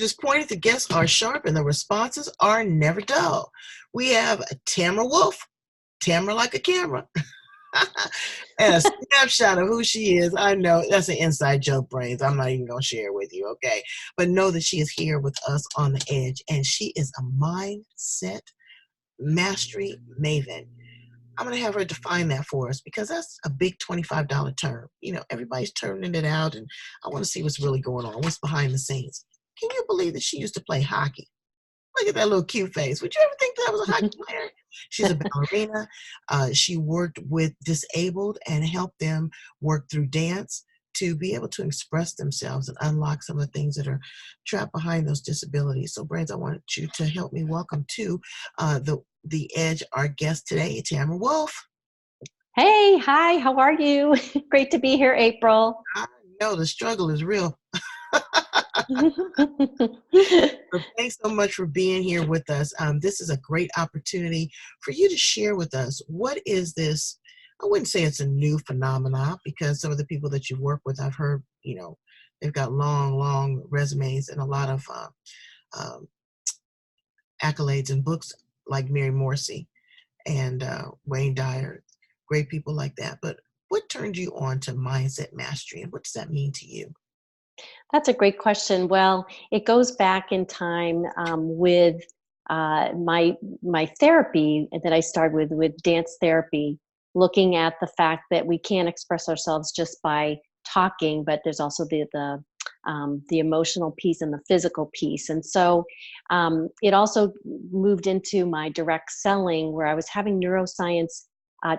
is pointed, the guests are sharp, and the responses are never dull. We have Tamara Wolfe, Tamara like a camera, and a snapshot of who she is. I know that's an inside joke, Brains. I'm not even going to share it with you, okay? But know that she is here with us on the edge, and she is a mindset mastery maven. I'm going to have her define that for us because that's a big $25 term. You know, everybody's turning it out, and I want to see what's really going on, what's behind the scenes. Can you believe that she used to play hockey? Look at that little cute face. Would you ever think that was a hockey player? She's a ballerina. She worked with disabled and helped them work through dance to be able to express themselves and unlock some of the things that are trapped behind those disabilities. So, Brains, I want you to help me welcome to the Edge our guest today, Tamara Wolfe. Hey, hi, how are you? Great to be here, April. I know the struggle is real. So thanks so much for being here with us. This is a great opportunity for you to share with us what is this. I wouldn't say it's a new phenomenon because some of the people that you work with, I've heard, you know, they've got long resumes and a lot of accolades and books like Mary Morrissey and Wayne Dyer, great people like that. But what turned you on to mindset mastery, and what does that mean to you? That's a great question. Well, it goes back in time with my therapy that I started with dance therapy, looking at the fact that we can't express ourselves just by talking, but there's also the emotional piece and the physical piece. And so it also moved into my direct selling, where I was having neuroscience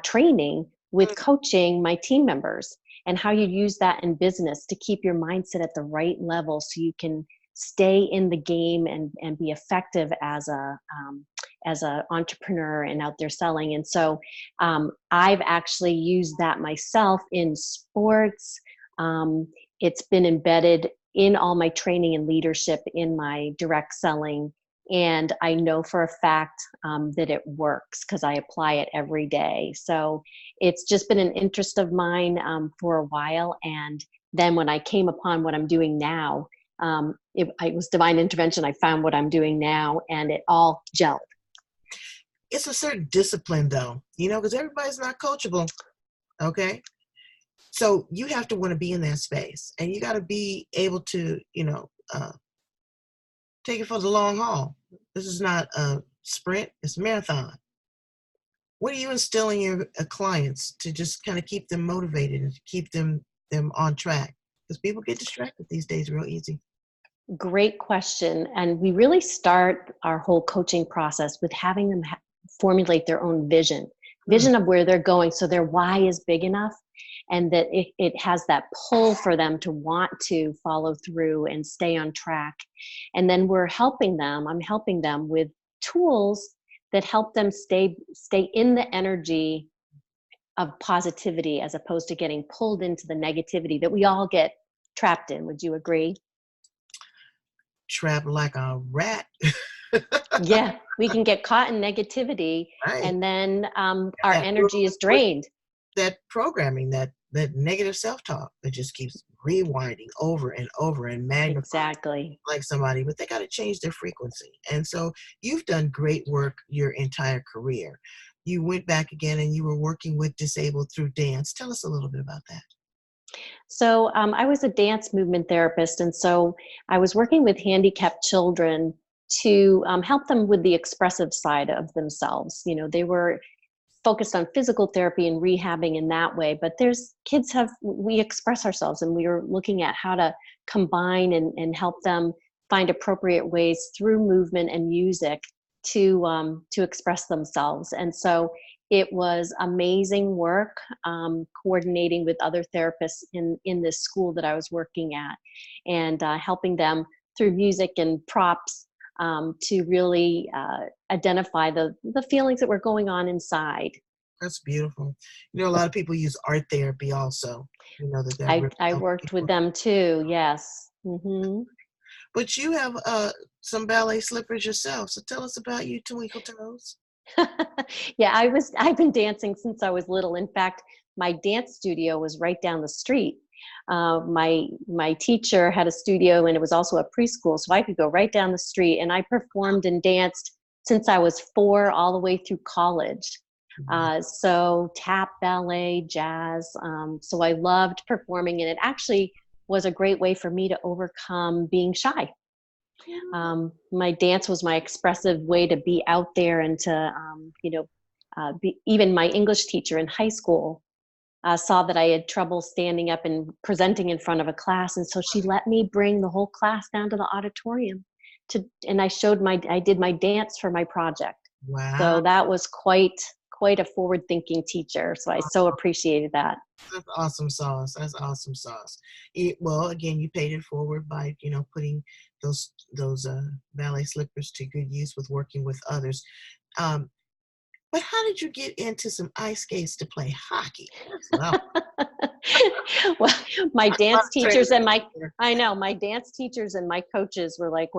training with coaching my team members, and how you use that in business to keep your mindset at the right level so you can stay in the game and be effective as a entrepreneur and out there selling. And so I've actually used that myself in sports. It's been embedded in all my training and leadership in my direct selling. And I know for a fact that it works because I apply it every day. So it's just been an interest of mine for a while. And then when I came upon what I'm doing now, it was divine intervention. I found what I'm doing now, and it all gelled. It's a certain discipline, though, you know, because everybody's not coachable. Okay. So you have to want to be in that space, and you got to be able to, you know, take it for the long haul. This is not a sprint, it's a marathon. What are you instilling your clients to just kind of keep them motivated and keep them on track? Because people get distracted these days real easy. Great question. And we really start our whole coaching process with having them formulate their own vision of where they're going, so their why is big enough, and that it has that pull for them to want to follow through and stay on track. And then I'm helping them with tools that help them stay in the energy of positivity, as opposed to getting pulled into the negativity that we all get trapped in. Would you agree? Trapped like a rat. Yeah, we can get caught in negativity, Right. And then our energy is drained. That programming, that negative self-talk that just keeps rewinding over and over and magnifying. Exactly. Like somebody, but they got to change their frequency. And so you've done great work your entire career. You went back again and you were working with disabled through dance. Tell us a little bit about that. So I was a dance movement therapist, and so I was working with handicapped children to help them with the expressive side of themselves. You know, they were focused on physical therapy and rehabbing in that way, but we express ourselves, and we were looking at how to combine and help them find appropriate ways through movement and music to express themselves. And so it was amazing work coordinating with other therapists in this school that I was working at, and helping them through music and props to really identify the feelings that were going on inside. That's beautiful. You know, a lot of people use art therapy also. You know that really I worked with them too. Yes. Mm-hmm. But you have some ballet slippers yourself. So tell us about you, Twinkle Toes. Yeah, I've been dancing since I was little. In fact, my dance studio was right down the street. My teacher had a studio, and it was also a preschool, so I could go right down the street, and I performed and danced since I was 4 all the way through college. So tap, ballet, jazz. So I loved performing, and it actually was a great way for me to overcome being shy. My dance was my expressive way to be out there and to, even my English teacher in high school saw that I had trouble standing up and presenting in front of a class. And so she let me bring the whole class down to the auditorium and I did my dance for my project. Wow. So that was quite a forward-thinking teacher. So I so appreciated that. That's awesome sauce. That's awesome sauce. Well, again, you paid it forward by, putting those ballet slippers to good use with working with others. Um, but how did you get into some ice skates to play hockey? That's what Well, my dance teachers and my there. I know my dance teachers and my coaches were like,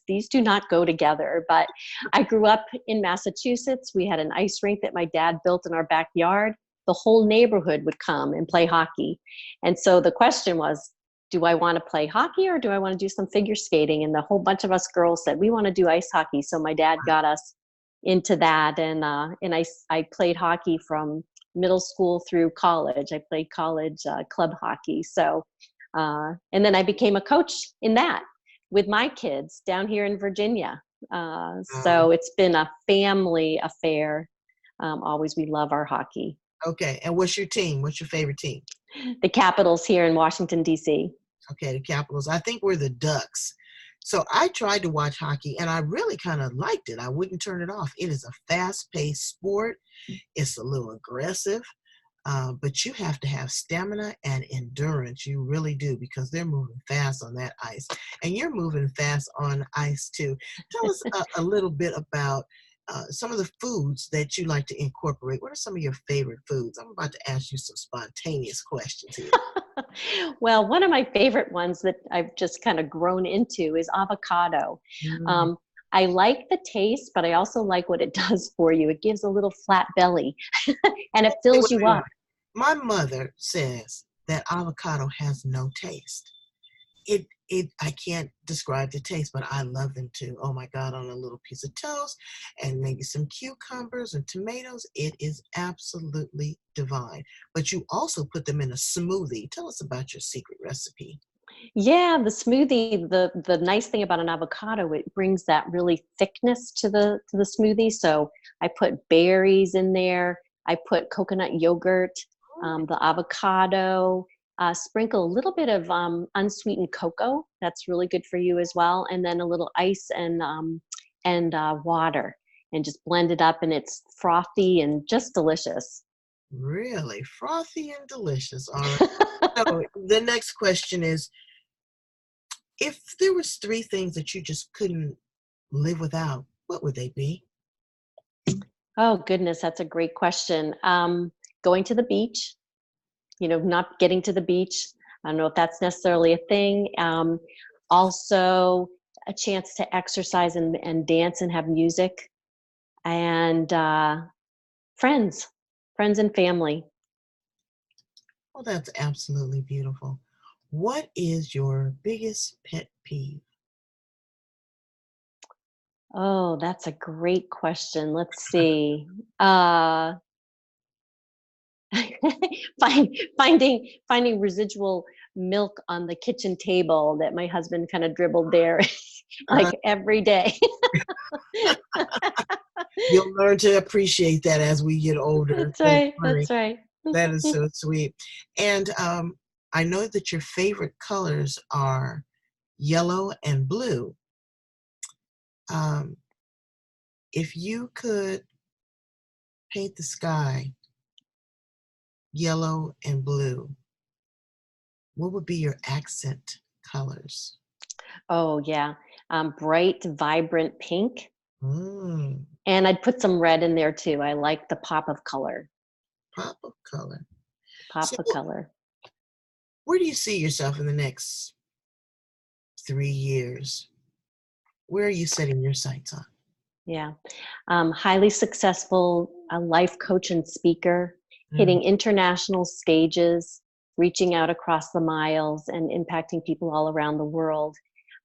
these do not go together. But I grew up in Massachusetts. We had an ice rink that my dad built in our backyard. The whole neighborhood would come and play hockey. And so the question was, do I want to play hockey or do I want to do some figure skating? And the whole bunch of us girls said, we want to do ice hockey. So my dad got us into that. And I played hockey from middle school through college. I played college club hockey. So, and then I became a coach in that with my kids down here in Virginia. So it's been a family affair. Always, we love our hockey. Okay. And what's your team? What's your favorite team? The Capitals here in Washington, D.C. Okay, the Capitals. I think we're the Ducks. So I tried to watch hockey and I really kind of liked it. I wouldn't turn it off. It is a fast-paced sport. It's a little aggressive, but you have to have stamina and endurance. You really do, because they're moving fast on that ice. And you're moving fast on ice too. Tell us a little bit about some of the foods that you like to incorporate. What are some of your favorite foods? I'm about to ask you some spontaneous questions here. Well, one of my favorite ones that I've just kind of grown into is avocado. Mm. I like the taste, but I also like what it does for you. It gives a little flat belly and it fills you up. My mother says that avocado has no taste. I can't describe the taste, but I love them too. Oh my God, on a little piece of toast and maybe some cucumbers and tomatoes. It is absolutely divine. But you also put them in a smoothie. Tell us about your secret recipe. Yeah, the smoothie, the nice thing about an avocado, it brings that really thickness to the smoothie. So I put berries in there. I put coconut yogurt, the avocado, sprinkle a little bit of unsweetened cocoa. That's really good for you as well. And then a little ice and water, and just blend it up, and it's frothy and just delicious. Really frothy and delicious. All right. So the next question is, if there was three things that you just couldn't live without, what would they be? Oh goodness, that's a great question. Going to the beach, not getting to the beach. I don't know if that's necessarily a thing. Also, a chance to exercise and dance and have music, and friends, friends and family. Well, that's absolutely beautiful. What is your biggest pet peeve? Oh, that's a great question. Let's see. Uh, finding residual milk on the kitchen table that my husband kind of dribbled there Uh, like every day. you'll learn to appreciate that as we get older. That's That's right. funny. That's right. That is so sweet. And I know that your favorite colors are yellow and blue. Um, if you could paint the sky yellow and blue, what would be your accent colors? Oh yeah. Bright, vibrant pink. Mm, And I'd put some red in there too. I like the pop of color. pop of color. Pop So, of color. where do you see yourself in the next 3 years? Where are you setting your sights on? Yeah. Highly successful life coach and speaker, Mm, hitting international stages, reaching out across the miles and impacting people all around the world,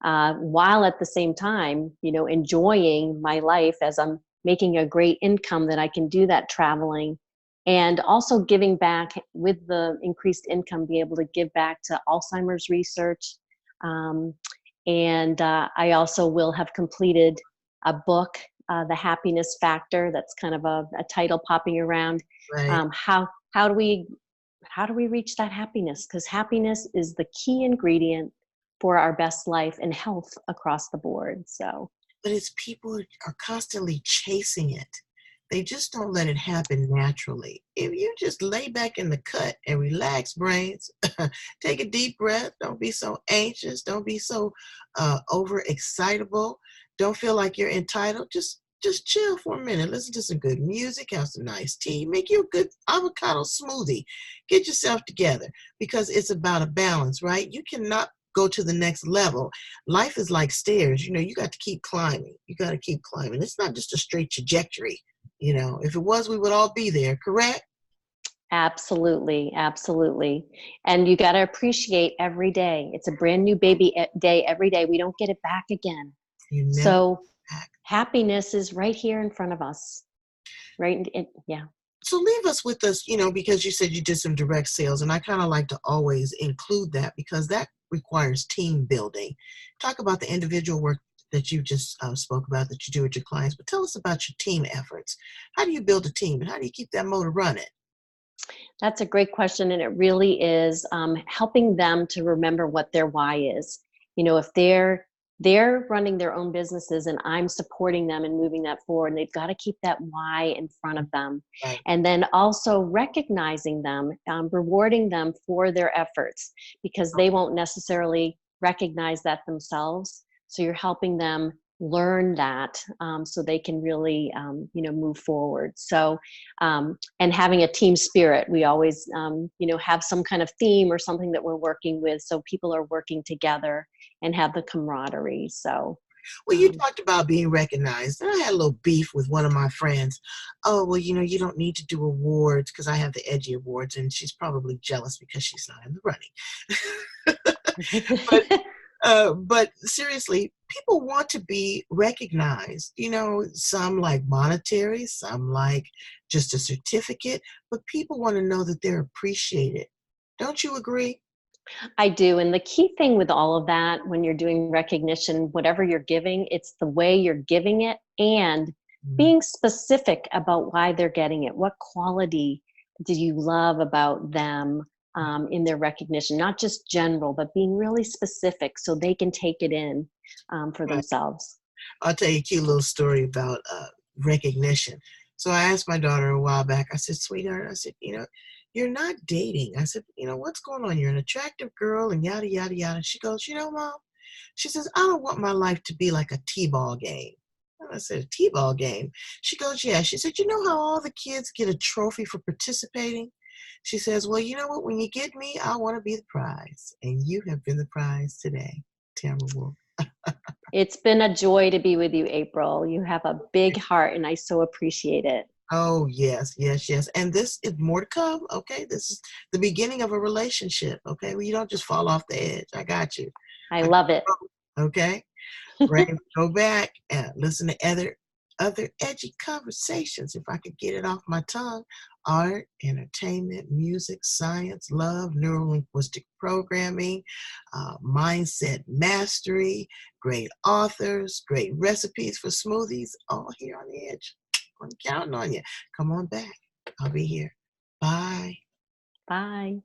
while at the same time, enjoying my life as I'm making a great income that I can do that traveling, and also giving back with the increased income, be able to give back to Alzheimer's research. Um, and I also will have completed a book, The Happiness Factor. That's kind of a title popping around. Right. How do we reach that happiness? Because happiness is the key ingredient for our best life and health across the board. So But it's people are constantly chasing it. They just don't let it happen naturally. If you just lay back in the cut and relax, brains, take a deep breath. Don't be so anxious. Don't be so overexcitable. Don't feel like you're entitled. Just chill for a minute. Listen to some good music. Have some nice tea. Make you a good avocado smoothie. Get yourself together because it's about a balance, right? You cannot go to the next level. Life is like stairs. You got to keep climbing. You got to keep climbing. It's not just a straight trajectory. If it was, we would all be there, correct? absolutely, absolutely. And you got to appreciate every day. It's a brand new baby day every day. We don't get it back again. You never So back. happiness is right here in front of us. Right. Yeah. So leave us with us, because you said you did some direct sales, and I kind of like to always include that because that requires team building. Talk about the individual work that you just spoke about that you do with your clients, but tell us about your team efforts. How do you build a team and how do you keep that motor running? That's a great question. And it really is helping them to remember what their why is. If they're running their own businesses and I'm supporting them and moving that forward, and they've got to keep that why in front of them. Right. And then also recognizing them, rewarding them for their efforts, because they won't necessarily recognize that themselves. So you're helping them learn that, so they can really move forward. So and having a team spirit, we always have some kind of theme or something that we're working with, so people are working together and have the camaraderie. So Well, you um, talked about being recognized, and I had a little beef with one of my friends. Oh, well, you don't need to do awards because I have the edgy awards, and she's probably jealous because she's not in the running. but but seriously, people want to be recognized. Some like monetary, some like just a certificate, but people want to know that they're appreciated. Don't you agree? I do. And the key thing with all of that, when you're doing recognition, whatever you're giving, it's the way you're giving it and Mm. being specific about why they're getting it. What quality do you love about them in their recognition? Not just general, but being really specific so they can take it in for Right. themselves. I'll tell you a cute little story about recognition. So I asked my daughter a while back, I said, sweetheart, I said, you're not dating. I said, what's going on? You're an attractive girl and yada, yada, yada. She goes, Mom, she says, I don't want my life to be like a T-ball game. And I said, a T-ball game? She goes, yeah. She said, you know how all the kids get a trophy for participating? She says, well, you know what? When you get me, I want to be the prize. And you have been the prize today, Tamara Wolfe. It's been a joy to be with you, April. You have a big heart, and I so appreciate it. Oh, yes, yes, yes. And this is more to come. Okay. This is the beginning of a relationship. Okay. Well, you don't just fall off the edge. I got you. I I love it. Okay. Right. Go back and listen to other edgy conversations. If I could get it off my tongue: art, entertainment, music, science, love, neurolinguistic programming, mindset mastery, great authors, great recipes for smoothies, all here on the edge. I'm counting on you. Come on back. I'll be here. Bye. Bye.